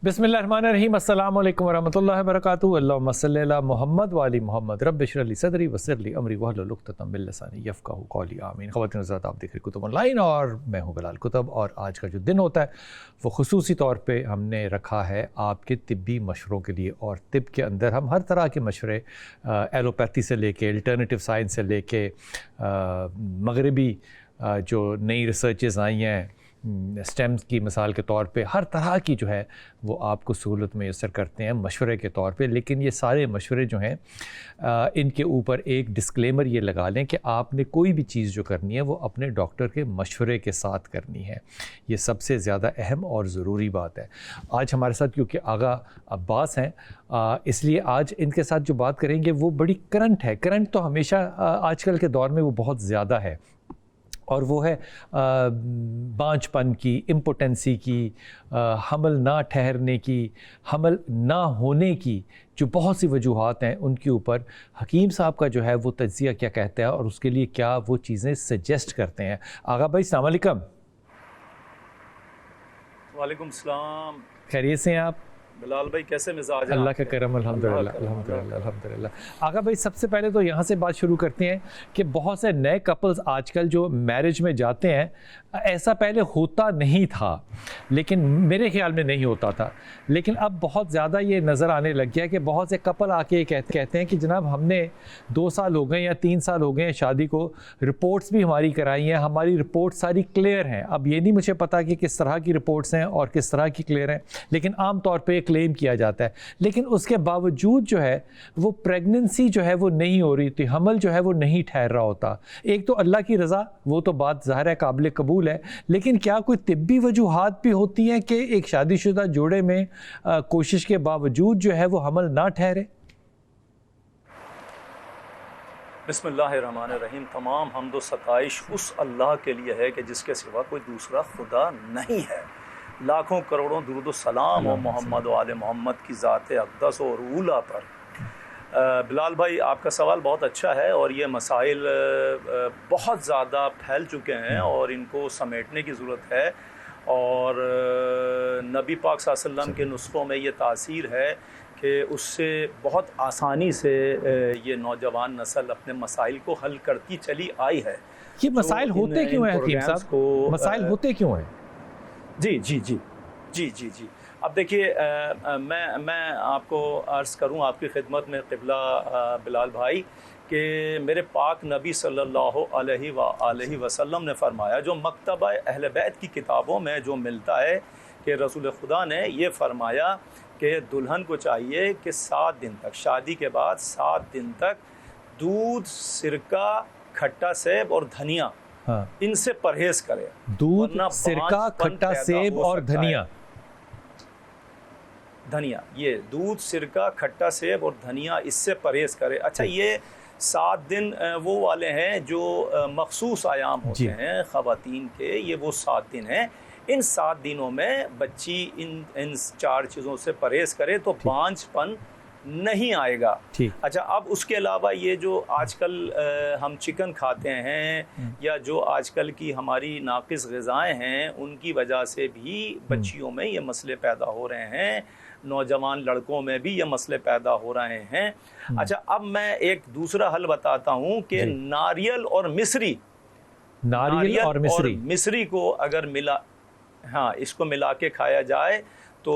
बिस्मिल्लाहिर्रहमानिर्रहीम अस्सलाम वालेकुम वरहमतुल्लाहि वबरकातुहू। अल्लाहुम्मा सल्लि अला मुहम्मद व आलि मुहम्मद। रब्बि इश्रह ली सदरी वयस्सिर ली अमरी वहलुल उक़दतम मिन लिसानी यफ़क़हू क़ौली। आमीन। ख़वातीन हज़रात, आप देख रहे कुतुब ऑनलाइन और मैं हूँ बिलाल कुतुब। और आज का जो दिन होता है वो ख़ुसूसी तौर पे हमने रखा है आपके तिब्बी मशवरों के लिए। और तिब के अंदर हम हर तरह के मशवरे, एलोपैथी से लेके अल्टरनेटिव साइंस से लेके मगरबी जो नई रिसर्चेज़ आई हैं स्टेम्स की मिसाल के तौर पे, हर तरह की जो है वो आपको सहूलत मैसर करते हैं मशवरे के तौर पे। लेकिन ये सारे मशवरे जो हैं इनके ऊपर एक डिस्क्लेमर ये लगा लें कि आपने कोई भी चीज़ जो करनी है वो अपने डॉक्टर के मशवरे के साथ करनी है। ये सबसे ज़्यादा अहम और ज़रूरी बात है। आज हमारे साथ क्योंकि आगा अब्बास हैं, इसलिए आज इनके साथ जो बात करेंगे वो बड़ी करंट है। करंट तो हमेशा आजकल के दौर में वो बहुत ज़्यादा है, और वो है बांझपन की, इम्पोटेंसी की, हमल ना ठहरने की, हमल ना होने की, जो बहुत सी वजूहात हैं उनके ऊपर हकीम साहब का जो है वो तज्ज़िया क्या कहता है और उसके लिए क्या वो चीज़ें सजेस्ट करते हैं। आगा भाई अस्सलाम वालेकुम। वालेकुम सलाम। खैरियत से हैं आप? बिलाल भाई कैसे मिजाज हैं? अल्लाह का करम, अल्हम्दुलिल्लाह अल्हम्दुलिल्लाह अल्हम्दुलिल्लाह। आगा भाई सबसे पहले तो यहाँ से बात शुरू करते हैं कि बहुत से नए कपल्स आजकल जो मैरिज में जाते हैं, ऐसा पहले होता नहीं था, लेकिन मेरे ख्याल में नहीं होता था, लेकिन अब बहुत ज़्यादा ये नज़र आने लग गया कि बहुत से कपल आके कहते हैं कि जनाब हमने 2 साल हो गए या 3 साल हो गए हैं शादी को, रिपोर्ट्स भी हमारी कराई हैं, हमारी रिपोर्ट सारी क्लियर हैं। अब ये नहीं मुझे पता कि किस तरह की रिपोर्ट्स हैं और किस तरह की क्लियर हैं, लेकिन आम तौर पे क्लेम किया जाता है। लेकिन उसके बावजूद जो है वो प्रेगनेंसी जो है वो नहीं हो रही थी, हमल जो है वो नहीं ठहर रहा होता। एक तो अल्लाह की रज़ा, वो तो बात ज़ाहिर है काबिल कबूल है, लेकिन क्या कोई तिब्बी वजूहात भी होती हैं कि एक शादीशुदा जोड़े में कोशिश के बावजूद जो है वो हमल ना ठहरे? बिस्मिल्लाहिर्रहमानिर्रहीम। तमाम हम्द व सताइश उस अल्लाह के लिए है कि जिसके सिवा कोई दूसरा खुदा नहीं है। लाखों करोड़ों दुरूद सलाम और मोहम्मद व आले मोहम्मद की ज़ात अक़दस और ऊला पर। बिलाल भाई, आपका सवाल बहुत अच्छा है और ये मसाइल बहुत ज़्यादा फैल चुके हैं और इनको समेटने की ज़रूरत है। और नबी पाक सल्लल्लाहु अलैहि वसल्लम के नुस्ख़ों में ये तासीर है कि उससे बहुत आसानी से ये नौजवान नस्ल अपने मसाइल को हल करती चली आई है। ये मसाइल होते क्यों हैं हकीम साहब? मसाइल होते क्यों हैं? जी जी जी जी जी जी अब देखिए, मैं आपको अर्ज़ करूं आपकी खिदमत में क़िबला बिलाल भाई कि मेरे पाक नबी सल्लल्लाहु अलैहि वसल्लम ने फ़रमाया, जो मकतबा अहले बैत की किताबों में जो मिलता है कि रसूल खुदा ने ये फ़रमाया कि दुल्हन को चाहिए कि 7 दिन तक, शादी के बाद 7 दिन तक दूध, सिरका, खट्टा सेब और धनिया, हाँ, इनसे परहेज़ करे। दूध, सिरका, खट्टा सेब और धनिया, ये दूध, सिरका, खट्टा सेब और धनिया, इससे परहेज़ करे। अच्छा, ये 7 दिन वो वाले हैं जो मखसूस आयाम होते हैं ख़वातीन के, ये वो 7 दिन हैं। इन 7 दिनों में बच्ची इन 4 चीज़ों से परहेज़ करे तो बांझपन नहीं आएगा। अच्छा, अब उसके अलावा ये जो आजकल हम चिकन खाते हैं या जो आजकल की हमारी नाक़िस ग़िज़ाएँ हैं, उनकी वजह से भी बच्चियों में ये मसले पैदा हो रहे हैं, नौजवान लड़कों में भी ये मसले पैदा हो रहे हैं। अच्छा, अब मैं एक दूसरा हल बताता हूँ कि नारियल और मिस्री को अगर इसको मिला के खाया जाए तो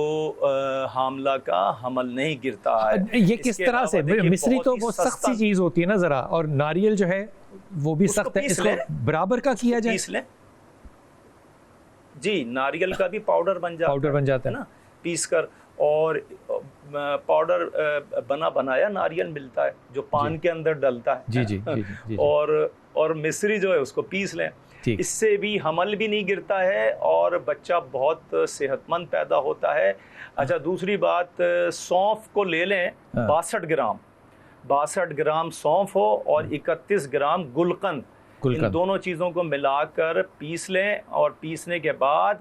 हामला का हमल नहीं गिरता है। ये किस तरह से? मिस्री तो वो सख्त सी चीज़ होती है ना ज़रा, और नारियल जो है वो भी सख्त है, इसको बराबर का किया जाए। पीस लें जी, नारियल का भी पाउडर बन जाता है ना, पीस कर। और पाउडर बनाया नारियल मिलता है जो पान के अंदर डलता है। जी जी, जी, जी, जी। और मिस्री जो है उसको पीस लें, इससे भी हमल भी नहीं गिरता है और बच्चा बहुत सेहतमंद पैदा होता है। अच्छा, दूसरी बात, सौंफ को ले लें, 62 ग्राम सौंफ हो और 31 ग्राम गुलकंद, इन दोनों चीज़ों को मिलाकर पीस लें और पीसने के बाद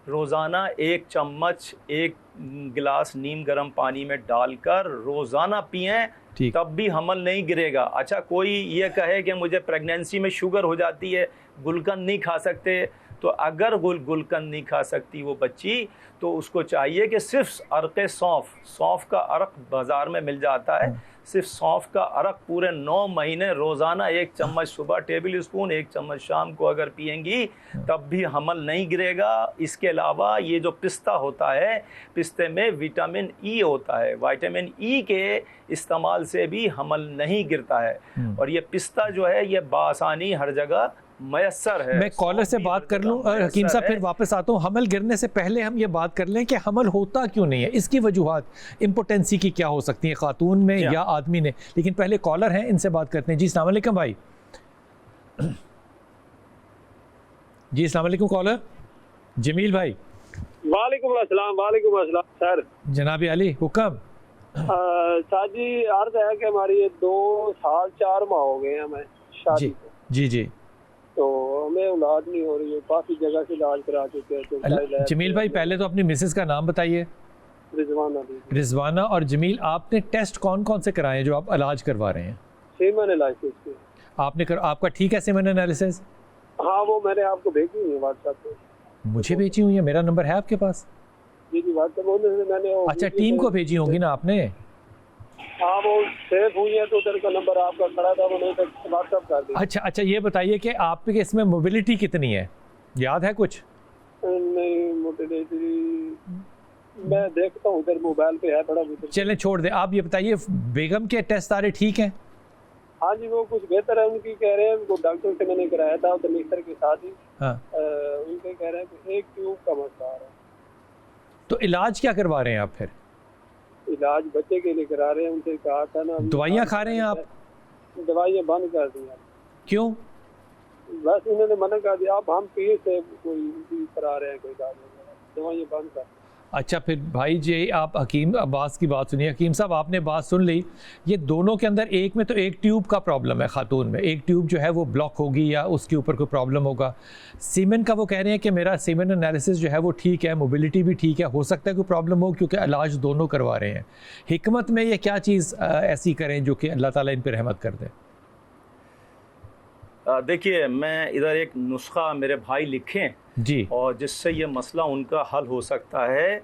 रोज़ाना 1 चम्मच 1 गिलास नीम गर्म पानी में डालकर रोज़ाना पिएं, तब भी हमल नहीं गिरेगा। अच्छा, कोई ये कहे कि मुझे प्रेगनेंसी में शुगर हो जाती है, गुलकंद नहीं खा सकते, तो अगर गुलकंद नहीं खा सकती वो बच्ची, तो उसको चाहिए कि सिर्फ अरक़ सौंफ का अरक बाज़ार में मिल जाता है, सिर्फ सौंफ का अरक पूरे 9 महीने रोज़ाना 1 चम्मच सुबह टेबल स्पून, 1 चम्मच शाम को अगर पिएंगी तब भी हमल नहीं गिरेगा। इसके अलावा ये जो पिस्ता होता है, पिस्ते में विटामिन ई होता है, विटामिन ई के इस्तेमाल से भी हमल नहीं गिरता है। और ये पिस्ता जो है ये बासानी हर जगह मयसर है। मैं कॉलर से बात कर लूं हकीम साहब, फिर वापस आता हूं। हमल गिरने से पहले हम ये बात कर लें कि हमल होता क्यों नहीं है, इसकी वजूहात इम्पोटेंसी की क्या हो सकती है, खातून में या आदमी ने। लेकिन पहले कॉलर हैं, इनसे बात करते हैं। जी अस्सलाम वालेकुम भाई। जी अस्सलाम वालेकुम कॉलर जमील भाई। वालेकुम अस्सलाम सर। जनाब अली हुक्म। साहब जी अर्ज है कि हमारी ये 2 साल 4 माह हो गए हैं हमें शादी को। जी जी। तो हमें औलाद नहीं हो रही है, काफी जगह से इलाज करा चुके हैं। जमील भाई पहले तो अपनी मिसेस का नाम बताइए। रिजवाना। और जमील आपने टेस्ट कौन कौन से कराए हैं जो आप इलाज करवा रहे हैं? सीमेन एनालिसिस आपने आपका ठीक है सीमेन एनालिसिस? हाँ वो मैंने आपको भेजी हुई है व्हाट्सएप पे। मुझे भेजी हुई है? मेरा नंबर है आपके पास? जी व्हाट्सएप मैंने। अच्छा टीम को भेजी होंगी ना आपने? हाँ वो सेव हुई है तो उधर का नंबर आपका खड़ा था, वो नहीं व्हाट्सएप कर दिया। अच्छा ये बताइए कि आपके इसमें मोबिलिटी कितनी है, याद है कुछ? नहीं मोबिलिटी मैं देखता हूँ उधर मोबाइल पे है थोड़ा। चलें छोड़ दे। आप ये बताइए बेगम के टेस्ट सारे ठीक हैं? हाँ जी वो कुछ बेहतर है उनकी, कह रहे हैं वो डॉक्टर से मैंने कराया था उधर मिस्टर के साथ ही। हाँ। उनके कह रहे हैं कि 1 ट्यूब का मसला है। तो इलाज क्या करवा रहे हैं आप फिर? इलाज बच्चे के लिए करा रहे हैं, उनसे कहा था ना। दवाइयाँ खा रहे हैं आप? दवाइयाँ बंद कर दी। क्यों? बस उन्होंने मना कर दिया। अब हम पीर से कोई करा रहे हैं कोई दवाइयाँ बंद कर। अच्छा फिर भाई जी आप हकीम अब्बास की बात सुनिए। हकीम साहब आपने बात सुन ली, ये दोनों के अंदर एक में तो 1 ट्यूब का प्रॉब्लम है खातून में, 1 ट्यूब जो है वो ब्लॉक होगी या उसके ऊपर कोई प्रॉब्लम होगा। सीमेन का वो कह रहे हैं कि मेरा सीमेन एनालिसिस जो है वो ठीक है, मोबिलिटी भी ठीक है, हो सकता है कोई प्रॉब्लम हो क्योंकि इलाज दोनों करवा रहे हैं। हिकमत में ये क्या चीज़ ऐसी करें जो कि अल्लाह ताला इन पर रहमत कर दे? देखिए मैं इधर एक नुस्खा मेरे भाई लिखें जी, और जिससे ये मसला उनका हल हो सकता है।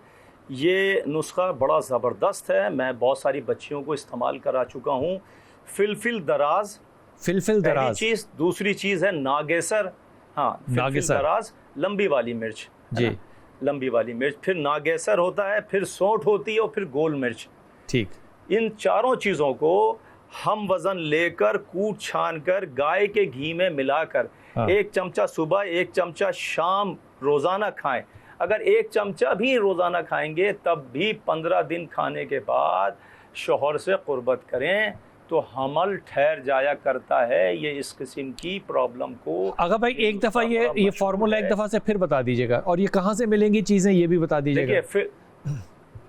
ये नुस्खा बड़ा ज़बरदस्त है, मैं बहुत सारी बच्चियों को इस्तेमाल करा चुका हूँ। फिलफिल दराज पहली चीज़। दूसरी चीज़ है नागेसर। हाँ फिलफिल दराज लंबी वाली मिर्च जी, लंबी वाली मिर्च। फिर नागेसर होता है, फिर सौंठ होती है और फिर गोल मिर्च। ठीक। इन चारों चीज़ों को हम वज़न लेकर कूट छान कर गाय के घी में मिलाकर 1 चमचा सुबह 1 चमचा शाम रोज़ाना खाएं। अगर 1 चमचा भी रोज़ाना खाएंगे तब भी 15 दिन खाने के बाद शौहर से क़ुर्बत करें तो हमल ठहर जाया करता है। ये इस किस्म की प्रॉब्लम को अगर भाई एक दफ़ा ये फार्मूला एक दफ़ा से फिर बता दीजिएगा, और ये कहाँ से मिलेंगी चीज़ें ये भी बता दीजिएगा। देखिए फिर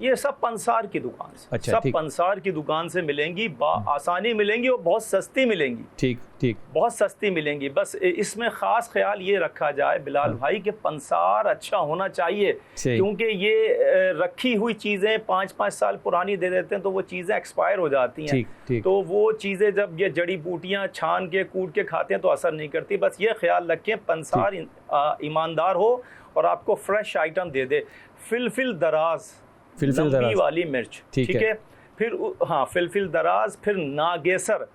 ये सब पंसार की दुकान से, अच्छा, सब पंसार की दुकान से मिलेंगी, आसानी मिलेंगी और बहुत सस्ती मिलेंगी। ठीक ठीक, बहुत सस्ती मिलेंगी। बस इसमें ख़ास ख्याल ये रखा जाए बिलाल भाई कि पंसार अच्छा होना चाहिए, क्योंकि ये रखी हुई चीज़ें 5-5 साल पुरानी दे देते हैं तो वो चीज़ें एक्सपायर हो जाती हैं। तो वो चीज़ें जब ये जड़ी बूटियाँ छान के कूट के खाते हैं तो असर नहीं करती। बस ये ख्याल रखें पंसार ईमानदार हो और आपको फ्रेश आइटम दे दे। फिलफिल दराज लंबी वाली मिर्च, ठीक है। फिर हाँ फिलफिल दराज, फिर नागेसर,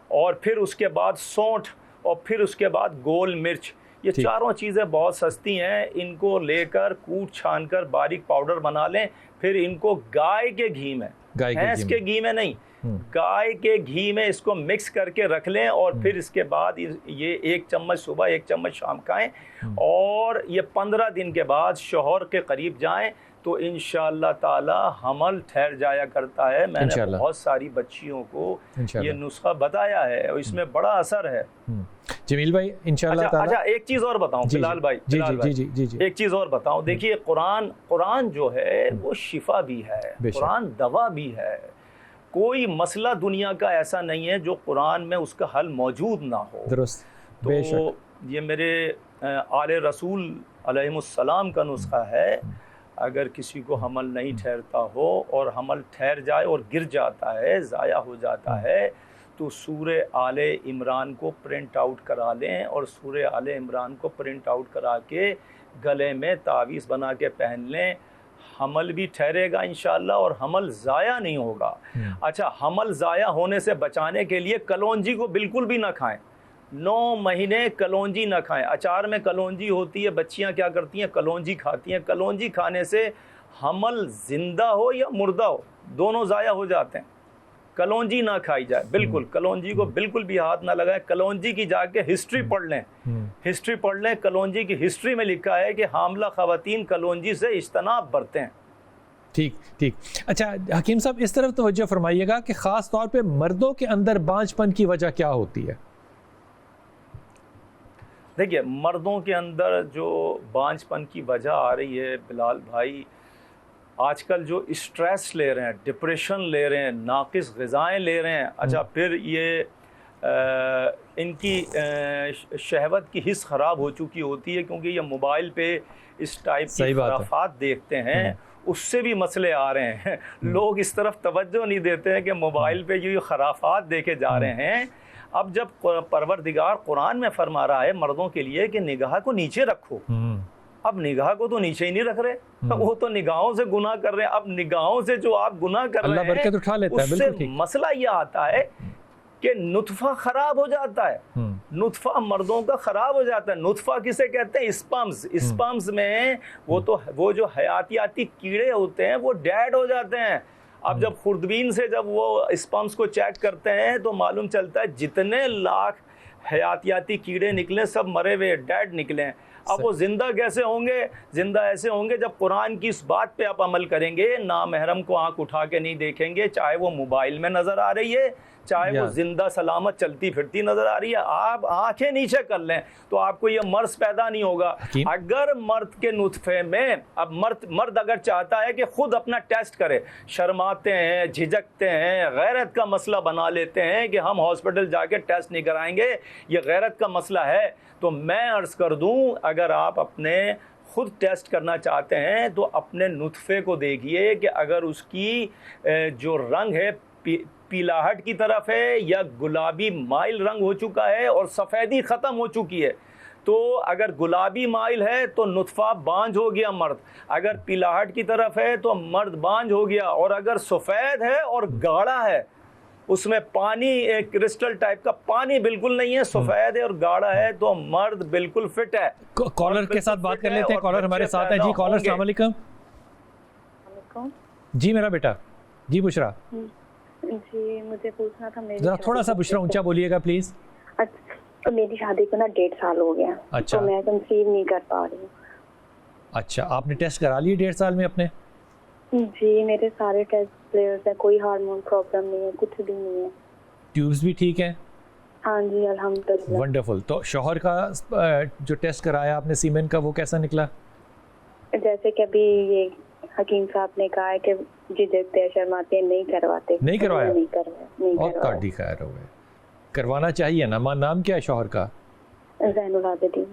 और फिर उसके बाद सौंठ, और फिर उसके बाद गोल मिर्च। ये चारों चीज़ें बहुत सस्ती हैं। इनको लेकर कूट छान कर बारीक पाउडर बना लें। फिर इनको गाय के घी में, भैंस के घी में नहीं, गाय के घी में इसको मिक्स करके रख लें। और फिर इसके बाद ये 1 चम्मच सुबह 1 चम्मच शाम खाएं। और ये 15 दिन के बाद शौहर के करीब जाएं तो इंशाअल्लाह ताला हमल ठहर जाया करता है। मैंने बहुत सारी बच्चियों को ये नुस्खा बताया है और इसमें बड़ा असर है। जमील भाई इंशाअल्लाह ताला। अच्छा एक चीज़ और बताऊं बिलाल भाई, एक चीज़ और बताऊं। देखिए कुरान जो है वो शिफा भी है, कुरान दवा भी है। कोई मसला दुनिया का ऐसा नहीं है जो कुरान में उसका हल मौजूद ना हो। दुरुस्त। तो ये मेरे आले रसूल अलैहिस्सलाम का नुस्खा है। अगर किसी को हमल नहीं ठहरता हो और हमल ठहर जाए और गिर जाता है, ज़ाया हो जाता है, तो सूरे आले इमरान को प्रिंट आउट करा लें और सूरे आले इमरान को प्रिंट आउट करा के गले में तावीज़ बना के पहन लें, हमल भी ठहरेगा इंशाअल्लाह और हमल ज़ाया नहीं होगा। अच्छा, हमल ज़ाया होने से बचाने के लिए कलौंजी को बिल्कुल भी ना खाएं, 9 महीने कलौंजी ना खाएं। अचार में कलौंजी होती है, बच्चियां क्या करती हैं, कलौंजी खाती हैं। कलौंजी खाने से हमल ज़िंदा हो या मुर्दा हो, दोनों ज़ाया हो जाते हैं। कलौंजी ना खाई जाए, बिल्कुल कलौंजी को बिल्कुल भी हाथ ना लगाएं। कलौंजी की जाके हिस्ट्री पढ़ लें, हिस्ट्री पढ़ लें। कलौंजी की हिस्ट्री में लिखा है कि हामला ख़वातीन कलौंजी से इज्तनाब बरतें हैं। ठीक ठीक। अच्छा हकीम साहब, इस तरफ तवज्जो फरमाइएगा कि ख़ास तौर पे मर्दों के अंदर बांझपन की वजह क्या होती है? देखिए, मर्दों के अंदर जो बांझपन की वजह आ रही है बिलाल भाई, आजकल जो स्ट्रेस ले रहे हैं, डिप्रेशन ले रहे हैं, नाक़िस ग़िज़ाएँ ले रहे हैं। अच्छा, फिर ये इनकी शहवत की हिस्स ख़राब हो चुकी होती है, क्योंकि ये मोबाइल पे इस टाइप की खुराफात देखते हैं, उससे भी मसले आ रहे हैं। लोग इस तरफ तवज्जो नहीं देते हैं कि मोबाइल पे ये खुराफात देखे जा रहे हैं। अब जब परवरदिगार कुरान में फरमा रहा है मर्दों के लिए कि निगाह को नीचे रखो, अब निगाह को तो नीचे ही नहीं रख रहे, वो तो निगाहों से गुनाह कर रहे हैं। अब निगाहों से जो आप गुनाह कर रहे हैं, उठा लेता है, उससे मसला ये आता है कि नुत्फा खराब हो जाता है। नुत्फा मर्दों का खराब हो जाता है। नुत्फा किसे कहते हैं? स्पर्म्स। स्पर्म्स में वो जो हयातियाती कीड़े होते हैं वो डेड हो जाते हैं। अब जब खुर्दबीन से जब वो स्पर्म्स को चेक करते हैं तो मालूम चलता है जितने लाख हयातियाती कीड़े निकले सब मरे हुए डेड निकले हैं। अब वो ज़िंदा कैसे होंगे? ज़िंदा ऐसे होंगे जब कुरान की इस बात पे आप अमल करेंगे, नामहरम को आंख उठा के नहीं देखेंगे, चाहे वो मोबाइल में नज़र आ रही है, चाहे वो जिंदा सलामत चलती फिरती नजर आ रही है। आप आंखें नीचे कर लें तो आपको ये मर्ज पैदा नहीं होगा। अगर मर्द के नुत्फे में, अब मर्द अगर चाहता है कि खुद अपना टेस्ट करे, शर्माते हैं, झिझकते हैं, गैरत का मसला बना लेते हैं कि हम हॉस्पिटल जाके टेस्ट नहीं कराएंगे, ये गैरत का मसला है, तो मैं अर्ज़ कर दूं, अगर आप अपने खुद टेस्ट करना चाहते हैं तो अपने नुत्फे को देखिए कि अगर उसकी जो रंग है पीलाहट की तरफ है या गुलाबी माइल रंग हो चुका है और सफ़ेदी ख़त्म हो चुकी है। तो अगर गुलाबी माइल है तो नुत्फा बांझ हो गया मर्द, अगर पीलाहट की तरफ है तो मर्द बांझ हो गया, और अगर सफ़ेद है और गाढ़ा है, उसमें पानी एक क्रिस्टल टाइप का पानी बिल्कुल नहीं है, सफ़ेद है और गाढ़ा है, तो मर्द बिल्कुल फिट है। कॉलर के साथ बात कर लेते हैं। कॉलर हमारे साथ है जी। कॉलर अस्सलाम वालेकुम। जी मेरा बेटा, जी बुशरा जी, मुझे पूछना था, जरा थोड़ा सा बुशरा ऊंचा बोलिएगा प्लीज। अच्छा, तो मेरी शादी को ना 1.5 साल हो गया। अच्छा, तो मैं कंसीव नहीं कर पा रही हूँ। अच्छा, आपने टेस्ट करा लिए 1.5 साल में अपने? जी, मेरे सारे टेस्ट क्लियर है, कोई हार्मोन प्रॉब्लम नहीं है, कुछ भी नहीं है। ट्यूब्स भी ठीक है? हाँ जी, अल्हम्दुलिल्लाह। वंडरफुल। तो शौहर का जो टेस्ट कराया आपने सीमेन का, वो कैसा निकला? जैसे कि अभी ये हकीम साहब ने कहा है कि झिझकते हैं, शर्माते हैं, नहीं करवाते। नहीं करवाया? नहीं करवाया। और काटी खैर हो गए। करवाना चाहिए ना। नाम क्या है शौहर का? ज़ैनुल आबिदीन।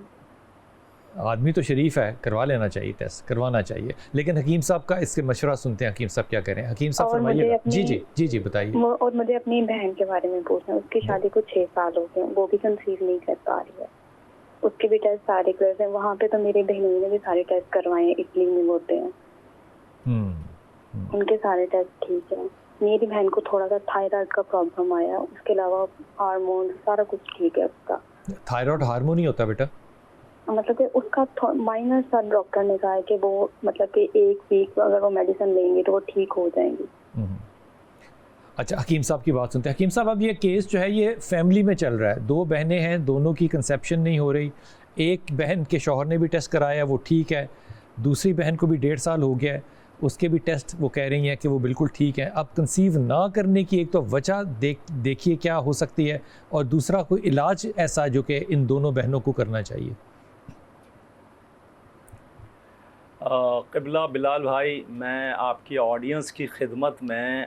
आदमी तो शरीफ है, करवा लेना चाहिए, टेस्ट करवाना चाहिए। लेकिन हकीम साहब का इसके मशवरा सुनते हैं, हकीम साहब क्या कह रहे हैं। हकीम साहब फरमाइएगा। जी जी जी जी बताइए। और मुझे अपनी बहन के बारे में पूछना, उसकी शादी को 6 साल हो गए, वो भी कंसीव नहीं कर पा रही है, उसके भी टेस्ट सारे क्लियर हैं। वहाँ पे तो मेरी बहनों ने भी सारे टेस्ट करवाए हैं, इटली में होते हैं, उनके सारे टेस्ट ठीक है। मेरी बहन को थोड़ा सा थायराइड का प्रॉब्लम आया, उसके अलावा हार्मोन सारा कुछ ठीक है उसका। थायराइड हार्मोन ही होता है बेटा? मतलब कि उसका माइनर सा डॉक्टर ने कहा है कि वो मतलब कि 1 वीक अगर वो मेडिसिन लेंगे तो वो ठीक हो जाएंगी। अच्छा, हकीम साहब की बात सुनते हैं। हकीम साहब, अब ये केस जो है ये फैमिली में चल रहा है, 2 बहनें हैं, दोनों की कंसेप्शन नहीं हो रही। एक बहन के शौहर ने भी टेस्ट कराया, वो ठीक है। दूसरी बहन को भी 1.5 साल हो गया है, उसके भी टेस्ट वो कह रही हैं कि वो बिल्कुल ठीक है। अब कंसीव ना करने की एक तो वजह देखिए क्या हो सकती है, और दूसरा कोई इलाज ऐसा जो कि इन दोनों बहनों को करना चाहिए। क़िबला बिलाल भाई, मैं आपकी ऑडियंस की खिदमत में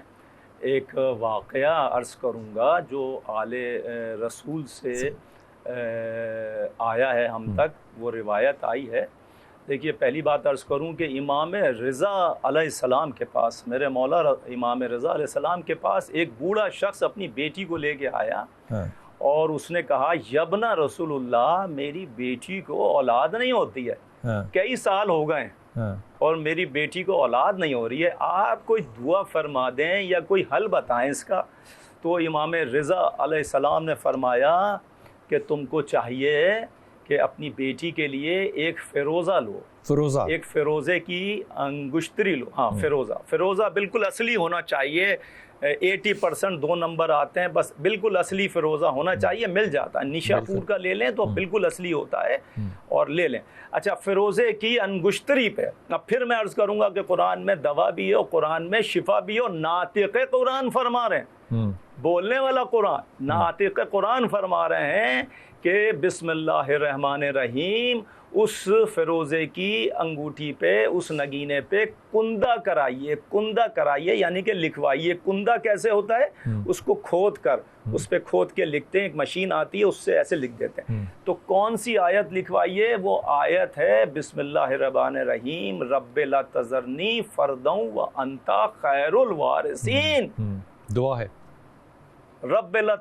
एक वाक़या अर्ज़ करूँगा जो आले रसूल से आया है हम तक, वो रिवायत आई है। देखिए, पहली बात अर्ज़ करूँ कि इमाम रज़ा अलैहिस्सलाम के पास, मेरे मौला इमाम रज़ा अलैहिस्सलाम के पास एक बूढ़ा शख्स अपनी बेटी को लेके आया और उसने कहा, यबना रसूलुल्लाह, मेरी बेटी को औलाद नहीं होती है। हाँ। कई साल हो गए हाँ। और मेरी बेटी को औलाद नहीं हो रही है, आप कोई दुआ फरमा दें या कोई हल बताएं इसका। तो इमाम रिज़ा अलैहिस्सलाम ने फरमाया कि तुमको चाहिए कि अपनी बेटी के लिए एक फ़िरोज़ा लो, फ़िरोज़ा, एक फ़िरोज़े की अंगुश्तरी लो। हाँ, फ़िरोज़ा बिल्कुल असली होना चाहिए। 80% 2 नंबर आते हैं, बस बिल्कुल असली फ़िरोज़ा होना चाहिए, मिल जाता है। निशापुर का ले लें तो बिल्कुल असली होता है और ले लें। अच्छा, फ़िरोज़े की अंगुश्तरी पे अब फिर मैं अर्ज़ करूँगा कि कुरान में दवा भी है और कुरान में शिफा भी है और नातिक़ कुरान फरमा रहे हैं, बोलने वाला कुरान, नातिक़ कुरान फरमा रहे हैं कि बिस्मिल्लाहिर्रहमानिर्रहीम उस फ़िरोज़े की अंगूठी पे, उस नगीने पे कुंदा कराइए यानी कि लिखवाइए। कुंदा कैसे होता है? उसको खोद कर, उस पे खोद के लिखते हैं, एक मशीन आती है उससे ऐसे लिख देते हैं। तो कौन सी आयत लिखवाइए? वो आयत है बिस्मिल्लाहिर्रहमानिर्रहीम रब्बे ला तज़रनी फ़र्दौ व अंता खैरुल वारिसीन। दुआ है, रब्बे ला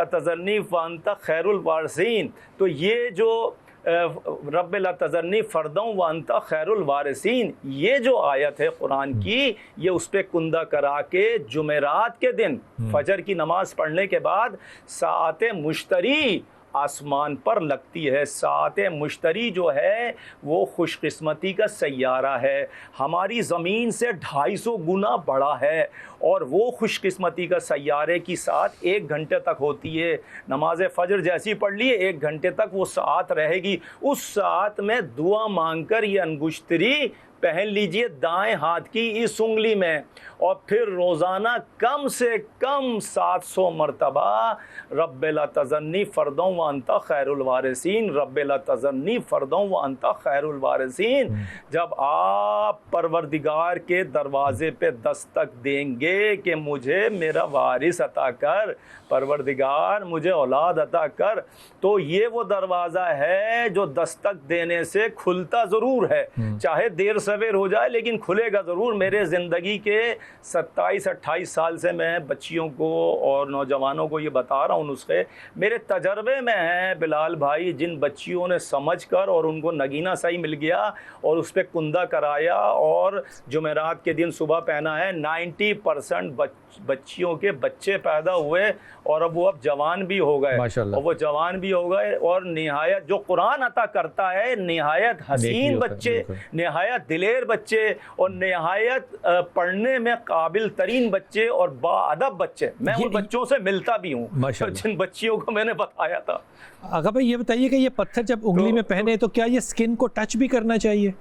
तज़रनी व अंता खैरुल वारिसीन। तो ये जो रब्बे ला तज़रनी फ़र्दौ व अंता खैरुल वारिसीन, ये जो आयत है कुरान की, ये उस पर कुंदा करा के जुमेरात के दिन फजर की नमाज़ पढ़ने के बाद सात मुश्तरी आसमान पर लगती है। सात मुश्तरी जो है वो खुशकिस्मती का सैयारा है, हमारी ज़मीन से 250 गुना बड़ा है और वो खुशकिस्मती का सैयारे की साथ 1 घंटे तक होती है। नमाज फ़जर जैसी पढ़ लिए 1 घंटे तक वो साथ रहेगी। उस साथ में दुआ मांगकर ये अंगुश्तरी पहन लीजिए दाएं हाथ की इस उंगली में और फिर रोज़ाना कम से कम 700 मरतबा रब्बे ला तज़रनी फ़र्दौ व अंता खैरुल वारिसीन, रब्बे ला तज़रनी फ़र्दौ व अंता खैरुल वारिसीन। जब आप परवरदिगार के दरवाज़े पे दस्तक देंगे कि मुझे मेरा वारिस अता कर, परवरदिगार मुझे औलाद अता कर, तो ये वो दरवाज़ा है जो दस्तक देने से खुलता ज़रूर है, चाहे देर सवेर हो जाए लेकिन खुलेगा ज़रूर। मेरे ज़िंदगी के 27-28 साल से मैं बच्चियों को और नौजवानों को ये बता रहा हूँ नुस्खे, मेरे तजर्बे में हैं बिलाल भाई, जिन बच्चियों ने समझ कर और उनको नगीना सही मिल गया और उस पर कुंदा कराया और जुमेरात के दिन सुबह पहना है, 90% बच्चियों के बच्चे पैदा हुए और अब जवान भी हो गए, और वो जवान भी हो गए और निहायत जो कुरान अता करता है, निहायत हसीन बच्चे, निहायत दिलेर बच्चे और निहायत पढ़ने में काबिल तरीन बच्चे और बाअदब बच्चे। मैं उन बच्चों से मिलता भी हूँ जिन बच्चियों को मैंने बताया था। आगा भाई ये बताइए कि ये पत्थर जब उंगली में पहने तो क्या ये स्किन को टच भी करना चाहिए?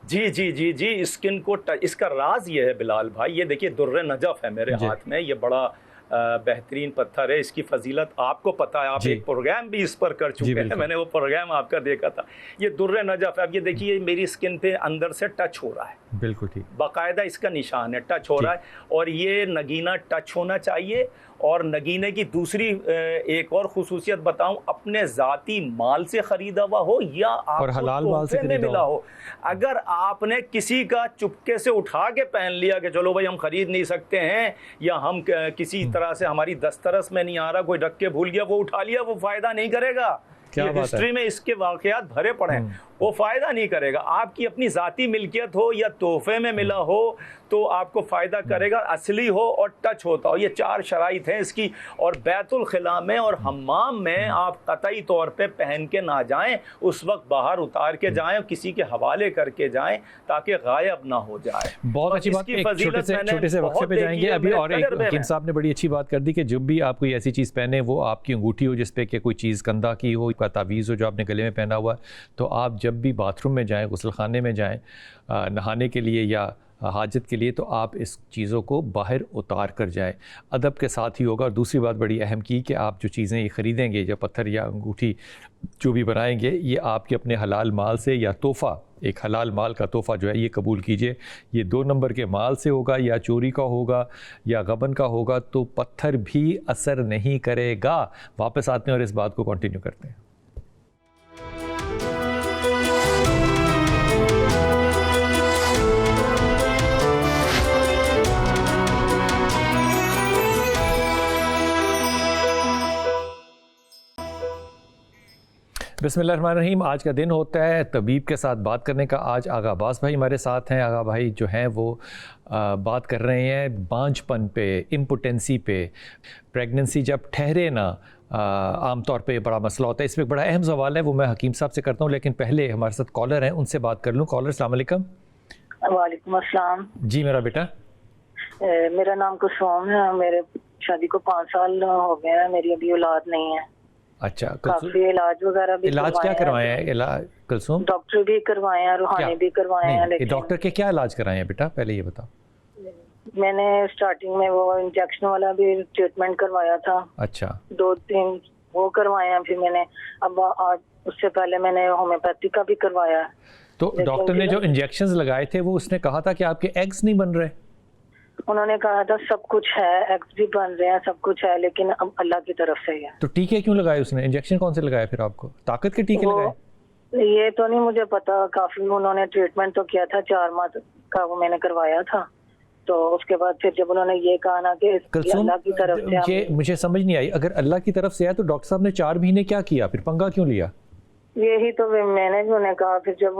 जी जी जी जी, स्किन को टच, इसका राज ये है बिलाल भाई, ये देखिए दुर्रे नजफ है मेरे हाथ में, ये बड़ा बेहतरीन पत्थर है, इसकी फजीलत आपको पता है, आप एक प्रोग्राम भी इस पर कर चुके हैं, मैंने वो प्रोग्राम आपका देखा था। ये दुर्रे नजफ है, अब ये देखिए मेरी स्किन पे अंदर से टच हो रहा है, बिल्कुल ठीक, बाकायदा इसका निशान है, टच हो रहा है। और ये नगीना टच होना चाहिए। और नगीने की दूसरी एक और खुसूसियत बताऊं, अपने ज़ाती माल से ख़रीदा हुआ हो या आपको हलाल माल से में मिला हो। अगर आपने किसी का चुपके से उठा के पहन लिया कि चलो भाई हम ख़रीद नहीं सकते हैं या हम किसी तरह से हमारी दस्तरस में नहीं आ रहा, कोई रख के भूल गया, वो उठा लिया, वो फ़ायदा नहीं करेगा। हिस्ट्री में इसके वाक़यात भरे पड़े हैं, वो फ़ायदा नहीं करेगा। आपकी अपनी ज़ाती मिल्कियत हो या तोहफे में मिला हो तो आपको फ़ायदा करेगा, असली हो और टच होता हो। ये 4 शराइत हैं इसकी। और बैतुल खिला में और हम्माम में आप कतई तौर पे पहन के ना जाएं, उस वक्त बाहर उतार के जाएं और किसी के हवाले करके जाएं ताकि गायब ना हो जाए। बहुत अच्छी बात, एक छोटे से वक्फे पे जाएंगे अभी। और एक हकीम साहब ने बड़ी अच्छी बात कर दी कि जब भी आप कोई ऐसी चीज़ पहने, वो आपकी अंगूठी हो जिस पे कि कोई चीज़ कंधा की हो, का तावीज़ हो जो आपने गले में पहना हुआ, तो आप जब भी बाथरूम में जाएँ, गुस्लखाने में जाएँ नहाने के लिए या हाजत के लिए, तो आप इस चीज़ों को बाहर उतार कर जाएं, अदब के साथ ही होगा। और दूसरी बात बड़ी अहम की कि आप जो चीज़ें ये ख़रीदेंगे, या पत्थर या अंगूठी जो भी बनाएंगे, ये आपके अपने हलाल माल से या तोहफ़ा, एक हलाल माल का तोहफ़ा जो है ये कबूल कीजिए। ये 2 नंबर के माल से होगा या चोरी का होगा या गबन का होगा तो पत्थर भी असर नहीं करेगा। वापस आते हैं और इस बात को कंटिन्यू करते हैं। बिस्मिल्लाहिर्रहमानिर्रहीम। आज का दिन होता है तबीब के साथ बात करने का। आज आगा अब्बास भाई हमारे साथ हैं। आगा भाई जो हैं वो बात कर रहे हैं बांझपन पे, इम्पोटेंसी पे। प्रेगनेंसी जब ठहरे ना आम तौर पे बड़ा मसला होता है। इसमें बड़ा अहम सवाल है, वो मैं हकीम साहब से करता हूँ, लेकिन पहले हमारे साथ कॉलर हैं, उनसे बात कर लूँ। कॉलर अस्सलाम वालेकुम। वालेकुम अस्सलाम। जी मेरा बेटा। मेरा नाम कुसुम है। मेरे शादी को 5 साल हो गए हैं, मेरी अभी औलाद नहीं है। अच्छा, काफी इलाज वगैरह भी इलाज क्या करवाए हैं? इलाज कुलसूम डॉक्टर भी करवाए हैं, रूहानी भी करवाए हैं। लेकिन डॉक्टर के क्या इलाज कराए हैं बेटा, पहले ये बताओ। मैंने स्टार्टिंग में वो इंजेक्शन वाला भी ट्रीटमेंट करवाया था। अच्छा, 2-3 वो करवाए हैं। फिर मैंने अब उससे पहले मैंने होम्योपैथी का भी करवाया। तो डॉक्टर ने जो इंजेक्शंस लगाए थे वो उसने कहा था कि आपके एग्स नहीं बन रहे? उन्होंने कहा था सब कुछ है, एग्स भी बन रहे हैं, सब कुछ है, लेकिन अब अल्लाह की तरफ से ही है। तो टीके क्यों लगाए उसने? इंजेक्शन कौन से लगाए फिर आपको? ताकत के टीके लगाए? ये तो नहीं मुझे पता। काफी उन्होंने ट्रीटमेंट तो किया था, 4 माह का वो मैंने करवाया था। तो उसके बाद फिर जब उन्होंने ये कहा ना कि अल्लाह की तरफ से, ये मुझे समझ नहीं आई। अगर अल्लाह की तरफ से है तो डॉक्टर साहब ने 4 महीने क्या किया, फिर पंगा क्यों लिया? यही तो मैंने भी उन्हें कहा। फिर जब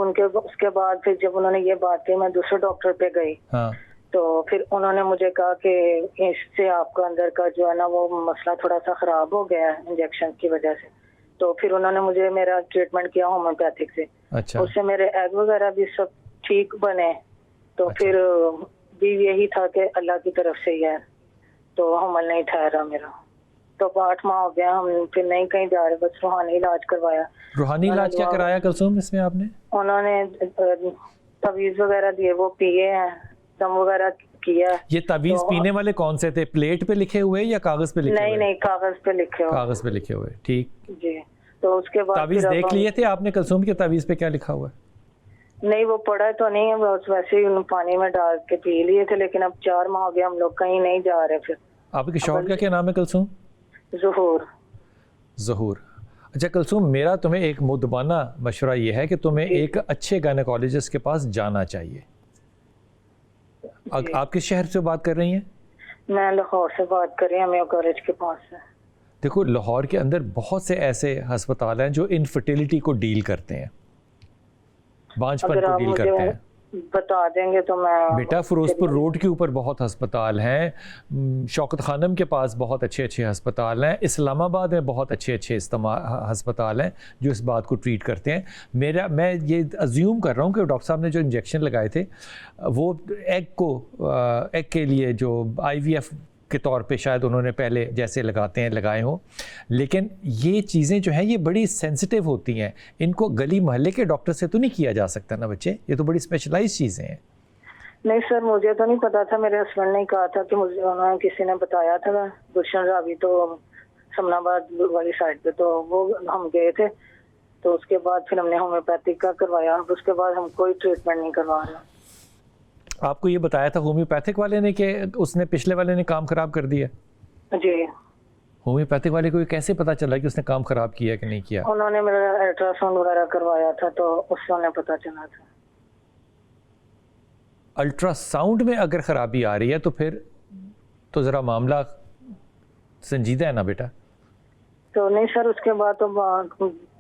उसके बाद फिर जब उन्होंने ये बात की, मैं दूसरे डॉक्टर पे गई। हाँ। तो फिर उन्होंने मुझे कहा कि इससे आपका अंदर का जो है ना वो मसला थोड़ा सा खराब हो गया है इंजेक्शन की वजह से। तो फिर उन्होंने मुझे मेरा ट्रीटमेंट किया होम्योपैथिक से। अच्छा। उससे मेरे एग वगैरह भी सब ठीक बने। तो अच्छा। फिर भी यही था कि अल्लाह की तरफ से ही है, तो हमल नहीं ठहरा मेरा। तो 8 माह हो गया, हम फिर नहीं कहीं जा रहे, बस रूहानी इलाज करवाया। रूहानी इलाज क्या कराया कुलसूम इसमें आपने? उन्होंने तवीज़ वगैरह दिए, वो पिए हैं, दम वगैरह किया। ये तवीज़ तो पीने वाले कौन से थे? प्लेट पे लिखे हुए या कागज पे लिखे हुए? नहीं, कागज पे लिखे हुए। कागज पे लिखे हुए, ठीक जी। तो उसके बाद तवीज़ देख लिए थे आपने कुलसूम के तवीज़ पे क्या लिखा हुआ है? नहीं, वो पढ़ा तो नहीं है, बस वैसे ही पानी में डाल के पी लिए थे। लेकिन अब 4 माह हो गया, हम लोग कहीं नहीं जा रहे। फिर आपके शौहर का क्या नाम है कुलसूम? ज़हूर। ज़हूर। अच्छा कुलसूम, मेरा तुम्हें एक मुद्दबाना मशवरा ये है कि तुम्हें एक अच्छे गायनेकोलॉजिस्ट के पास जाना चाहिए। आप किस शहर से बात कर रही हैं? मैं लाहौर से बात कर रही हूँ, मेयो कॉलेज के पास से। देखो, लाहौर के अंदर बहुत से ऐसे अस्पताल हैं जो इनफर्टिलिटी को डील करते हैं, बांझपन को डील करते हैं। बता देंगे तो मैं। बेटा, फिरोजपुर रोड के ऊपर बहुत अस्पताल हैं, शौकत खानम के पास बहुत अच्छे अच्छे अस्पताल हैं, इस्लामाबाद में बहुत अच्छे अच्छे अस्पताल हैं जो इस बात को ट्रीट करते हैं। मैं ये अज्यूम कर रहा हूँ कि डॉक्टर साहब ने जो इंजेक्शन लगाए थे वो एग के लिए जो IVF के तौर पे शायद उन्होंने पहले जैसे लगाते हैं लगाए हों, लेकिन ये चीज़ें जो हैं ये बड़ी सेंसिटिव होती हैं। इनको गली मोहल्ले के डॉक्टर से तो नहीं किया जा सकता ना बच्चे, ये तो बड़ी स्पेशलाइज्ड चीज़ें हैं। नहीं सर, मुझे तो नहीं पता था। मेरे हस्बैंड ने कहा था कि मुझे उन्होंने किसी ने बताया था, गुलशन रावी, तो समनाबाद वाली साइड पे, तो वो हम गए थे। तो उसके बाद फिर हमने होम्योपैथिक का करवाया। उसके बाद हम कोई ट्रीटमेंट नहीं करवा रहे। आपको ये बताया था होम्योपैथिक वाले ने कि उसने पिछले वाले ने काम ख़राब कर दिया? जी। होम्योपैथिक वाले को ये कैसे पता चला कि उसने काम ख़राब किया कि नहीं किया? उन्होंने मेरा अल्ट्रासाउंड वगैरह करवाया था, तो उससे उन्हें पता चला था। अल्ट्रासाउंड में अगर ख़राबी आ रही है तो फिर तो ज़रा मामला संजीदा है ना बेटा। तो नहीं सर, उसके बाद तो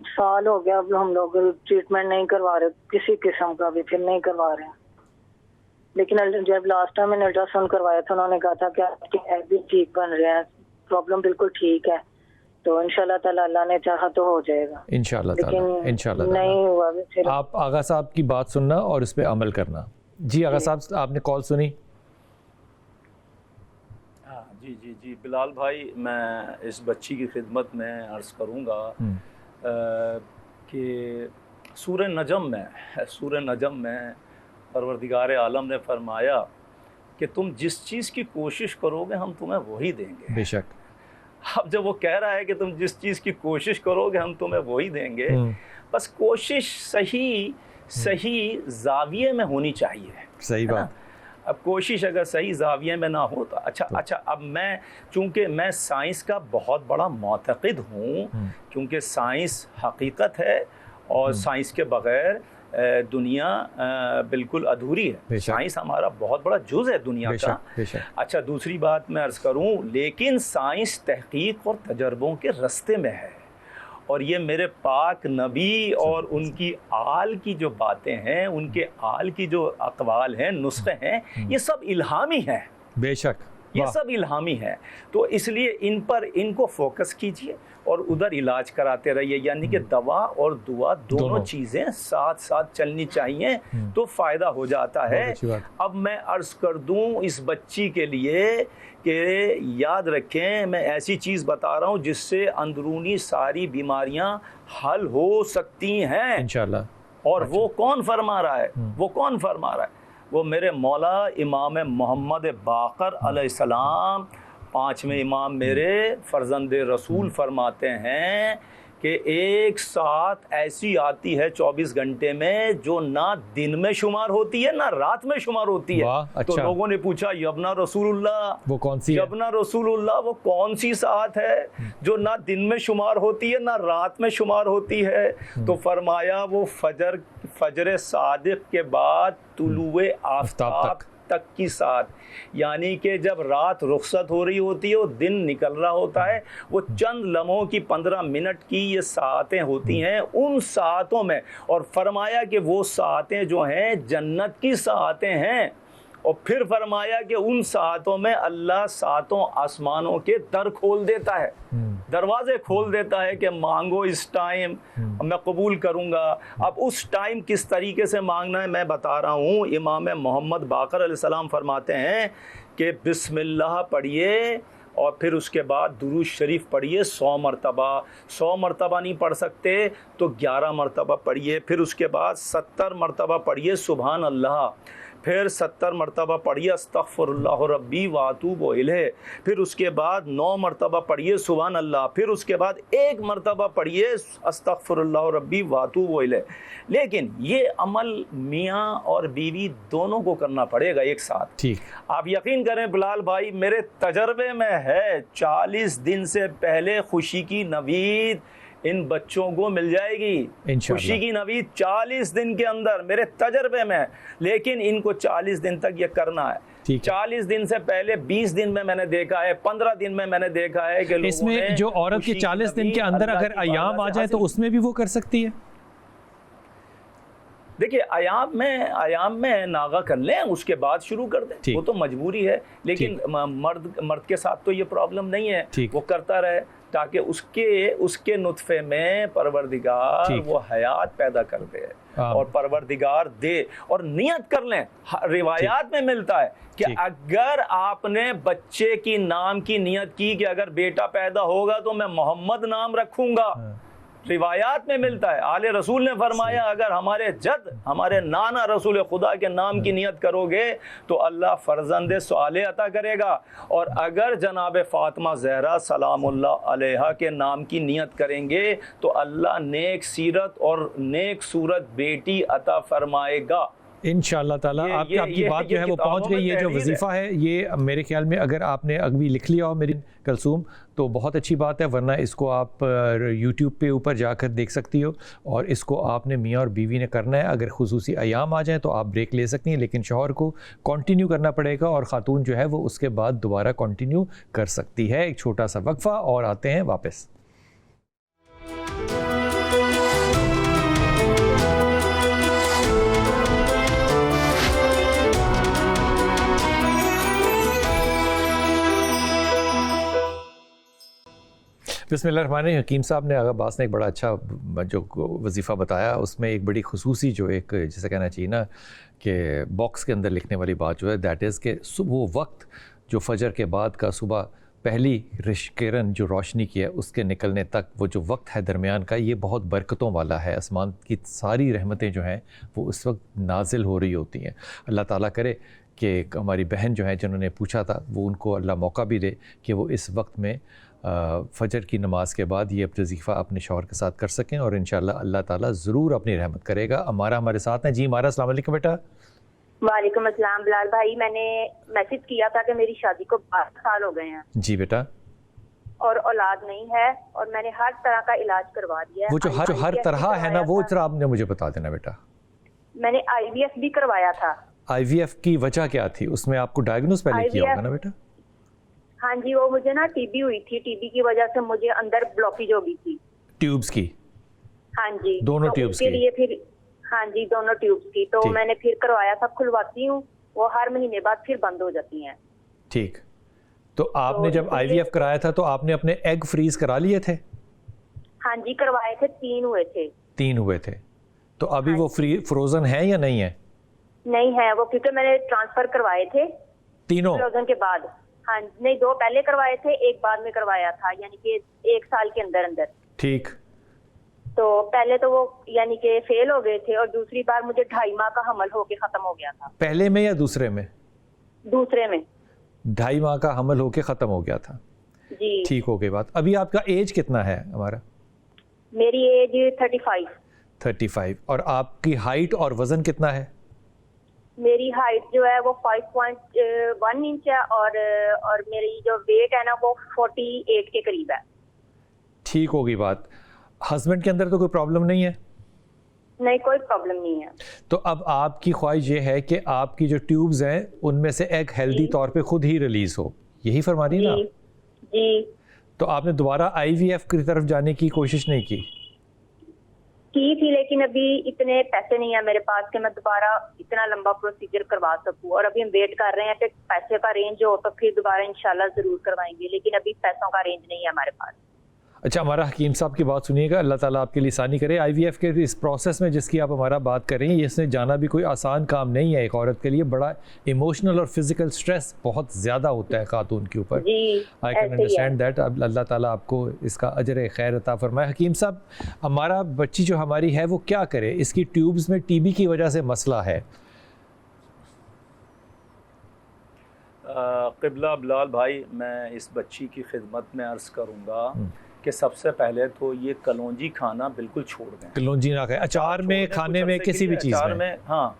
साल हो गया, अब हम लोग ट्रीटमेंट नहीं करवा रहे किसी किस्म का भी, फिर नहीं करवा रहे हैं। लेकिन जब लास्ट टाइम मैंने अल्ट्रासाउंड करवाया था, उन्होंने कहा था कि आपके एग भी ठीक बन रहे हैं, प्रॉब्लम बिल्कुल ठीक है। तो इंशाल्लाह ताला अल्लाह ने चाहा तो हो जाएगा। इंशाल्लाह ताला, इंशाल्लाह ताला। नहीं हुआ फिर। आप आगा साहब की बात सुनना और इस पे अमल करना। जी आगा साहब, आपने कॉल सुनी? हाँ जी जी जी बिलाल भाई, मैं इस बच्ची की खिदमत में अर्ज़ करूँगा कि सूरह नजम में परवरदिगार आलम ने फरमाया कि तुम जिस चीज़ की कोशिश करोगे हम तुम्हें वही देंगे। बेशक। अब जब वो कह रहा है कि तुम जिस चीज़ की कोशिश करोगे हम तुम्हें वही देंगे, बस कोशिश सही जाविये में होनी चाहिए। सही बात। अब कोशिश अगर सही जाविये में ना हो तो अच्छा अब मैं, चूँकि मैं साइंस का बहुत बड़ा मोतक़िद हूँ, क्योंकि साइंस हकीकत है और साइंस के बग़ैर दुनिया बिल्कुल अधूरी है। साइंस हमारा बहुत बड़ा जुज़ है दुनिया का। अच्छा, दूसरी बात मैं अर्ज़ करूं, लेकिन साइंस तहकीक और तजर्बों के रास्ते में है और ये मेरे पाक नबी और उनकी आल की जो बातें हैं, उनके आल की जो अक़वाल हैं, नुस्खे हैं, ये सब इल्हामी हैं। बेशक, ये सब इल्हामी है। तो इसलिए इन पर इनको फोकस कीजिए और उधर इलाज कराते रहिए। यानी कि दवा और दुआ दोनों चीज़ें साथ साथ चलनी चाहिए तो फ़ायदा हो जाता है। अब मैं अर्ज़ कर दूं इस बच्ची के लिए कि याद रखें, मैं ऐसी चीज़ बता रहा हूं जिससे अंदरूनी सारी बीमारियां हल हो सकती हैं इंशाअल्लाह। और वो कौन फरमा रहा है? वो कौन फरमा रहा है? वो मेरे मौला इमाम मोहम्मद बाकर अलैहिस्सलाम, पाँचवें इमाम मेरे फर्जंद रसूल फरमाते हैं कि एक साथ ऐसी आती है 24 घंटे में जो ना दिन में शुमार होती है ना रात में शुमार होती है। अच्छा। तो लोगों ने पूछा यबना रसूलुल्लाह, वो कौन सी यबना रसूलुल्लाह, वो कौन सी साथ है जो ना दिन में शुमार होती है ना रात में शुमार होती है? तो फरमाया वो फजर सादिक के बाद तुलुए आफ़ताब तक की साथ, यानी कि जब रात रुखसत हो रही होती है, वो दिन निकल रहा होता है, वो चंद लम्हों की 15 मिनट की ये सातें होती हैं, उन सातों में। और फरमाया कि वो सातें जो हैं जन्नत की सातें हैं। और फिर फरमाया कि उन सातों में अल्लाह सातों आसमानों के दर खोल देता है, दरवाजे खोल देता है कि मांगो इस टाइम मैं कबूल करूँगा। अब उस टाइम किस तरीके से मांगना है मैं बता रहा हूँ। इमाम मोहम्मद बाकर अलैहिस्सलाम फरमाते हैं कि बिस्मिल्लाह पढ़िए और फिर उसके बाद दुरूद शरीफ पढ़िए 100 मरतबा। 100 मरतबा नहीं पढ़ सकते तो 11 मरतबा पढ़िए। फिर उसके बाद 70 मरतबा पढ़िए सुभान अल्लाह। फिर 70 मरतबा पढ़िए अस्तग़फिरुल्लाह रब्बी व अतूबु इलैह। फिर उसके बाद 9 मरतबा पढ़िए सुभान अल्लाह। फिर उसके बाद 1 मरतबा पढ़िए अस्तग़फिरुल्लाह रब्बी व अतूबु इलैह। लेकिन ये अमल मियाँ और बीवी दोनों को करना पड़ेगा एक साथ। ठीक, आप यकीन करें बिलाल भाई, मेरे तजर्बे में है 40 दिन से पहले खुशी की नवीद इन बच्चों को मिल जाएगी। खुशी की नवीद 40 दिन के अंदर मेरे तजर्बे में। लेकिन इनको 40 दिन तक ये करना है। 40 दिन से पहले 20 दिन में मैंने देखा है, 15 दिन में मैंने देखा है कि इसमें जो औरत के 40 दिन के अंदर अगर अयाम आ जाए तो उसमें भी वो कर सकती है। देखिए आयाम में नागा कर लें, उसके बाद शुरू कर दें, वो तो मजबूरी है। लेकिन मर्द के साथ तो ये प्रॉब्लम नहीं है, वो करता रहे ताकि उसके नुत्फे में परवरदिगार वो हयात पैदा कर दे और परवरदिगार दे। और नियत कर लें, रिवायात में मिलता है कि अगर आपने बच्चे की नाम की नियत की कि अगर बेटा पैदा होगा तो मैं मोहम्मद नाम रखूंगा, रिवायात में मिलता है। आले रसूल ने फरमाया अगर हमारे नाना रसूल खुदा के नाम की नियत करोगे तो अल्लाह फर्जंद साले अता करेगा। और अगर जनाब फातिमा ज़हरा सलामुल्लाह अलैहा के नाम की नियत करेंगे तो अल्लाह नेक सीरत और नेक सूरत बेटी अता फरमाएगा इंशाअल्लाह ताला। आपकी बात जो है वो पहुंच गई। ये जो वजीफ़ा है ये मेरे ख्याल में अगर आपने अभी लिख लिया हो मेरी कलसूम तो बहुत अच्छी बात है, वरना इसको आप यूट्यूब पे ऊपर जाकर देख सकती हो। और इसको आपने मियाँ और बीवी ने करना है। अगर खुसूसी अयाम आ जाए तो आप ब्रेक ले सकती हैं, लेकिन शौहर को कंटिन्यू करना पड़ेगा और ख़ातून जो है वो उसके बाद दोबारा कंटिन्यू कर सकती है। एक छोटा सा वक्फ़ा और आते हैं वापस। बिस्मिल्लाहिर्रहमानिर्रहीम। हकीम साहब ने अब्बास ने एक बड़ा अच्छा जो वजीफ़ा बताया, उसमें एक बड़ी खुसूसी जो एक जैसे कहना चाहिए ना कि बॉक्स के अंदर लिखने वाली बात जो है दैट इज़ कि वो वक्त जो फजर के बाद का सुबह पहली किरण जो रोशनी की है उसके निकलने तक वो जो वक्त है दरमियान का, ये बहुत बरकतों वाला है। आसमान की सारी रहमतें जो हैं वो उस वक्त नाजिल हो रही होती हैं। अल्लाह ताला करे कि हमारी बहन जो है जिन्होंने पूछा था वो उनको अल्लाह मौका भी दे कि वो इस वक्त में फ़जर की नमाज़ के बाद ये वजीफ़ा अपने शौहर के साथ कर सकें और इंशाअल्लाह अल्लाह ताला ज़रूर अपनी रहमत करेगा। अमारा हमारे साथ हैं। जी अमारा, अस्सलाम वालेकुम बेटा। वालेकुम अस्सलाम बिलाल भाई, मैंने मैसेज किया था कि मेरी शादी को 12 साल हो गए हैं। जी बेटा। और औलाद नहीं है और मैंने हर तरह का इलाज करवा दिया है। वो जो हर तरह है ना वो जरा आपने मुझे बता देना बेटा। मैंने IVF भी करवाया था। IVF की वजह क्या थी? उसमें आपको डायग्नोस पहले किया होगा ना बेटा? हाँ जी, वो मुझे ना TB हुई थी, TB की वजह से मुझे अंदर ब्लॉकेज हो गई थी। ट्यूब्स की? हाँ जी, दोनों तो ट्यूब्स उसके की? लिए फिर हाँ जी, दोनों ट्यूब्स की। तो ठीक। मैंने फिर करवाया था, खुलवाती हूँ, वो हर महीने बाद फिर बंद हो जाती हैं। ठीक। तो आपने तो जब इसलिए- आईवीएफ कराया था तो आपने अपने एग फ्रीज करा लिए थे? हाँ जी, करवाए थे, 3 हुए थे। 3 हुए थे। तो अभी हाँ वो फ्रोजन है या नहीं है? नहीं है वो, क्योंकि मैंने ट्रांसफर करवाए थे तीनों? फ्रोजन के बाद। हाँ नहीं, 2 पहले करवाए थे, 1 बाद में करवाया था, यानी कि 1 साल के अंदर अंदर। ठीक। तो पहले तो वो यानी कि फेल हो गए थे, और दूसरी बार मुझे 2.5 माह का हमल होके खत्म हो गया था। पहले में या दूसरे में? दूसरे में। 2.5 माह का हमल होके ख़त्म हो गया था। जी। ठीक हो गई बात। अभी आपका एज कितना है हमारा? मेरी एज 35। 35। और आपकी हाइट और वज़न कितना है? मेरी हाइट जो है वो 5.1 इंच है, और मेरी जो वेट है ना वो 48 के करीब है। ठीक होगी बात। हस्बैंड के अंदर तो कोई प्रॉब्लम नहीं है? नहीं, कोई प्रॉब्लम नहीं है। तो अब आपकी ख्वाहिश ये है कि आपकी जो ट्यूब्स हैं उनमें से एक हेल्दी तौर पे खुद ही रिलीज हो, यही फरमा रही ना? जी जी। तो आपने दोबारा आईवीएफ की तरफ जाने की कोशिश नहीं की? की थी, लेकिन अभी इतने पैसे नहीं है मेरे पास कि मैं दोबारा इतना लंबा प्रोसीजर करवा सकूं, और अभी हम वेट कर रहे हैं कि पैसे का रेंज हो तो फिर दोबारा इंशाल्लाह जरूर करवाएंगे, लेकिन अभी पैसों का रेंज नहीं है हमारे पास। अच्छा, हमारा हकीम साहब की बात सुनिएगा, अल्लाह ताला आपके लिए आसानी करे। आईवीएफ के इस प्रोसेस में जिसकी आप हमारा बात कर रही हैं, इसमें जाना भी कोई आसान काम नहीं है। एक औरत के लिए बड़ा इमोशनल और फिजिकल स्ट्रेस बहुत ज़्यादा होता है खातून के ऊपर। I can understand that. अब अल्लाह ताला आपको इसका अजर खैर अता फरमाए। हकीम साहब, हमारा बच्ची जो हमारी है वो क्या करे? इसकी ट्यूब्स में टीबी की वजह से मसला है। क़िबला बिलाल भाई, मैं इस बच्ची की खिदमत में अर्ज़ करूँगा कि सबसे पहले तो ये कलौंजी खाना बिल्कुल छोड़ दें। कलौंजी ना खाए, अचार में, खाने में, किसी भी चीज़ में। हाँ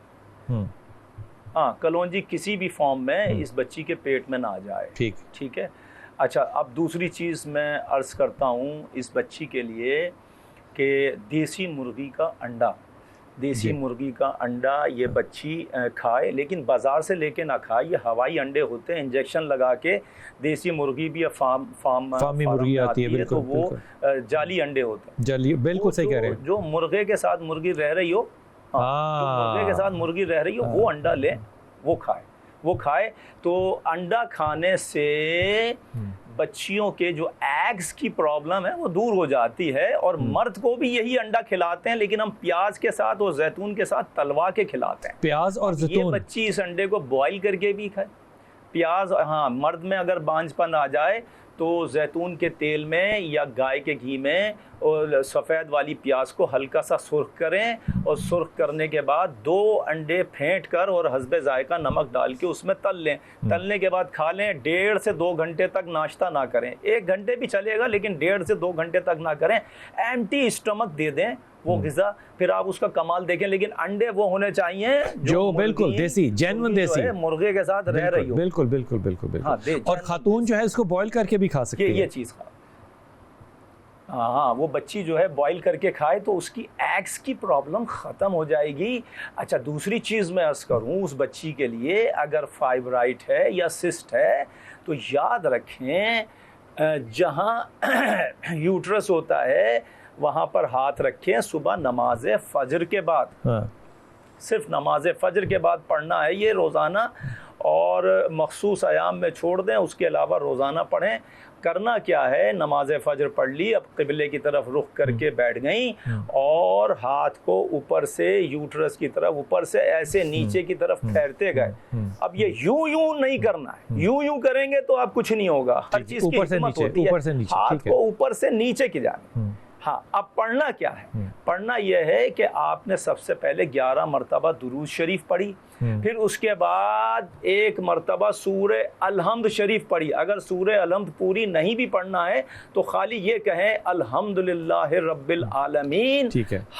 हाँ, कलौंजी किसी भी फॉर्म में इस बच्ची के पेट में ना जाए। ठीक है। अच्छा, अब दूसरी चीज़ मैं अर्ज़ करता हूँ इस बच्ची के लिए कि देसी मुर्गी का अंडा, देसी मुर्गी का अंडा ये बच्ची खाए, लेकिन बाज़ार से लेके ना खाए। ये हवाई अंडे होते हैं, इंजेक्शन लगा के। देसी मुर्गी भी फार्मी मुर्गी आती है, बिल्कुल, तो वो जाली अंडे होते हैं। जाली, बिल्कुल सही कह रहे हैं। जो मुर्गे के साथ मुर्गी रह रही हो, मुर्गे के साथ मुर्गी रह रही हो, वो अंडा ले, वो खाए। तो अंडा खाने से बच्चियों के जो एग्स की प्रॉब्लम है वो दूर हो जाती है। और मर्द को भी यही अंडा खिलाते हैं, लेकिन हम प्याज के साथ और जैतून के साथ तलवा के खिलाते हैं। प्याज और जैतून? ये बच्ची इस अंडे को बॉईल करके भी खाए। प्याज, हाँ, मर्द में अगर बांझपन आ जाए तो जैतून के तेल में या गाय के घी में और सफ़ेद वाली प्याज को हल्का सा सुर्ख करें, और सुर्ख करने के बाद 2 अंडे फेंट कर और हस्बे जायका नमक डाल के उसमें तल लें। तलने के बाद खा लें। 1.5 से 2 घंटे तक नाश्ता ना करें। 1 घंटे भी चलेगा, लेकिन 1.5 से 2 घंटे तक ना करें। एम्प्टी स्टमक दे दें वो ग़िज़ा, फिर आप उसका कमाल देखें। लेकिन अंडे वो होने चाहिए जो बिल्कुल देसी, जेन्युइन देसी, मुर्गे के साथ रह रही हो। बिल्कुल बिल्कुल बिल्कुल बिल्कुल। हाँ, और खातून जो है इसको बॉईल करके भी खा सकती है। ये चीज़ खा, हाँ, वो बच्ची जो है बॉईल करके खाए तो उसकी एग्स की प्रॉब्लम ख़त्म हो जाएगी। अच्छा, दूसरी चीज़ मैं अर्ज़ करूँ उस बच्ची के लिए, अगर फाइब्राइड है या सिस्ट है तो याद रखें, जहाँ यूट्रस होता है वहाँ पर हाथ रखें। सुबह नमाज फ़जर के बाद, सिर्फ नमाज फ़जर के बाद पढ़ना है ये रोज़ाना, और मखसूस अयाम में छोड़ दें, उसके अलावा रोज़ाना पढ़ें। करना क्या है, नमाज फ़जर पढ़ ली, अब क़िबले की तरफ रुख करके बैठ गई, और हाथ को ऊपर से यूट्रस की तरफ, ऊपर से ऐसे नीचे की तरफ फेरते गए। अब ये यूं नहीं करना है। यूं करेंगे तो आप कुछ नहीं होगा। हर चीज़ की हिकमत होती है। हाथ को ऊपर से नीचे की जाने। हाँ, अब पढ़ना क्या है? पढ़ना यह है कि आपने सबसे पहले 11 मरतबा दुरूद शरीफ पढ़ी, फिर उसके बाद 1 मरतबा सूरे अलहम्द शरीफ पढ़ी। अगर सूरे अलहम्द पूरी नहीं भी पढ़ना है तो खाली ये कहें अल्हम्दुलिल्लाहि रब्बिल आलमीन,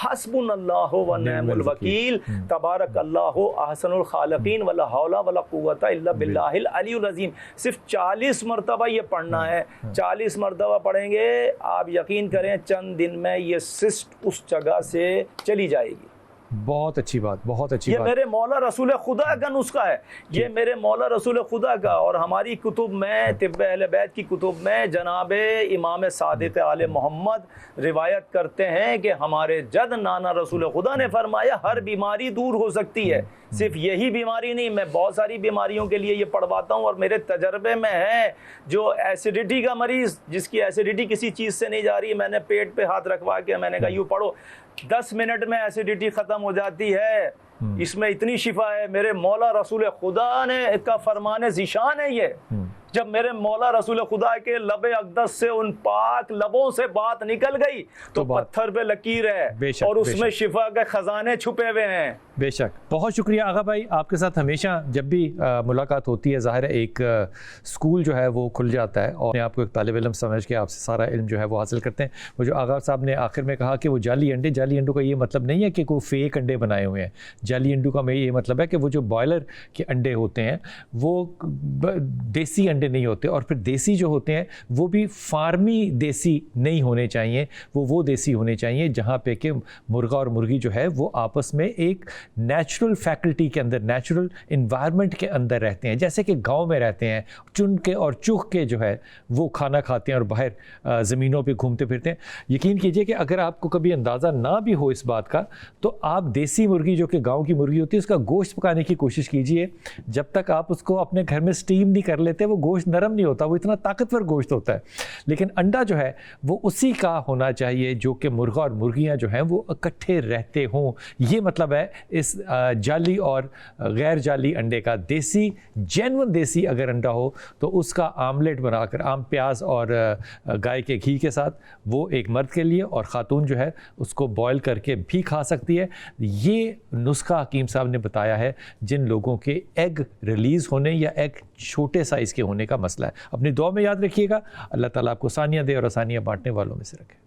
हस्बुनल्लाहु व निअमल वकील, तबारकल्लाहु अहसनुल खालिकीन, वला हौला वला कुव्वता इल्ला बिल्लाहिल अलीयुल अज़ीम। सिर्फ 40 मरतबा ये पढ़ना है। 40 मरतबा पढ़ेंगे, आप यकीन करें चंद दिन में ये सिस्ट उस जगह से चली जाएगी। बहुत अच्छी बात, बहुत अच्छी ये बात। मेरे मौला रसूल खुदा का नुस्खा है, ये मेरे मौला रसूल खुदा का। और हमारी कुतुब में, तिब्ब अहले बैत की कुतुब में जनाब इमाम सादिक आले मोहम्मद रिवायत करते हैं कि हमारे जद नाना रसूल खुदा ने फरमाया हर बीमारी दूर हो सकती है। सिर्फ यही बीमारी नहीं, मैं बहुत सारी बीमारियों के लिए ये पढ़वाता हूँ और मेरे तजर्बे में है। जो एसिडिटी का मरीज़, जिसकी एसिडिटी किसी चीज़ से नहीं जा रही, मैंने पेट पे हाथ रखवा के मैंने कहा यूँ पढ़ो, 10 मिनट में एसिडिटी ख़त्म हो जाती है। इसमें इतनी शिफा है। मेरे मौला रसूल खुदा ने इसका फरमाने ज़िशान है ये। जब मेरे मौला रसूल खुदा के लबे अक़दस से उन पाक लबों से बात निकल गई तो पत्थर पे लकीर है और उसमें शिफा के खजाने छुपे हुए हैं। बेशक। बहुत शुक्रिया आगा भाई, आपके साथ हमेशा जब भी मुलाकात होती है, ज़ाहिर है एक स्कूल जो है वो खुल जाता है और आपको एक तालिब इल्म समझ के आपसे सारा इल्म जो है वो हासिल करते हैं। वो जो आगा साहब ने आखिर में कहा कि वो जाली अंडों का ये मतलब नहीं है कि कोई फेक अंडे बनाए हुए हैं। जाली अंडों का ये मतलब है कि वो जो बॉयलर के अंडे होते हैं वो देसी अंडे नहीं होते, और फिर देसी जो होते हैं वो भी फार्मी देसी नहीं होने चाहिए। वो देसी होने चाहिए जहाँ पे कि मुर्गा और मुर्गी जो है वो आपस में एक नेचुरल फैकल्टी के अंदर, नेचुरल इन्वायरमेंट के अंदर रहते हैं, जैसे कि गांव में रहते हैं, चुन के और चुग के जो है वो खाना खाते हैं और बाहर ज़मीनों पे घूमते फिरते हैं। यकीन कीजिए कि अगर आपको कभी अंदाज़ा ना भी हो इस बात का, तो आप देसी मुर्गी जो कि गांव की मुर्गी होती है उसका गोश्त पकाने की कोशिश कीजिए। जब तक आप उसको अपने घर में स्टीम नहीं कर लेते वो गोश्त नरम नहीं होता, वो इतना ताकतवर गोश्त होता है। लेकिन अंडा जो है वो उसी का होना चाहिए जो कि मुर्गा और मुर्गियाँ जो हैं वो इकट्ठे रहते हों। ये मतलब है इस जाली और गैर जाली अंडे का। देसी, जेन्युइन देसी अगर अंडा हो तो उसका आमलेट बनाकर आम प्याज और गाय के घी के साथ, वो एक मर्द के लिए, और ख़ातून जो है उसको बॉयल करके भी खा सकती है। ये नुस्खा हकीम साहब ने बताया है जिन लोगों के एग रिलीज़ होने या एग छोटे साइज़ के होने का मसला है। अपनी दुआ में याद रखिएगा। अल्लाह ताला आपको आसानियाँ दे और आसानियाँ बांटने वालों में से रखे।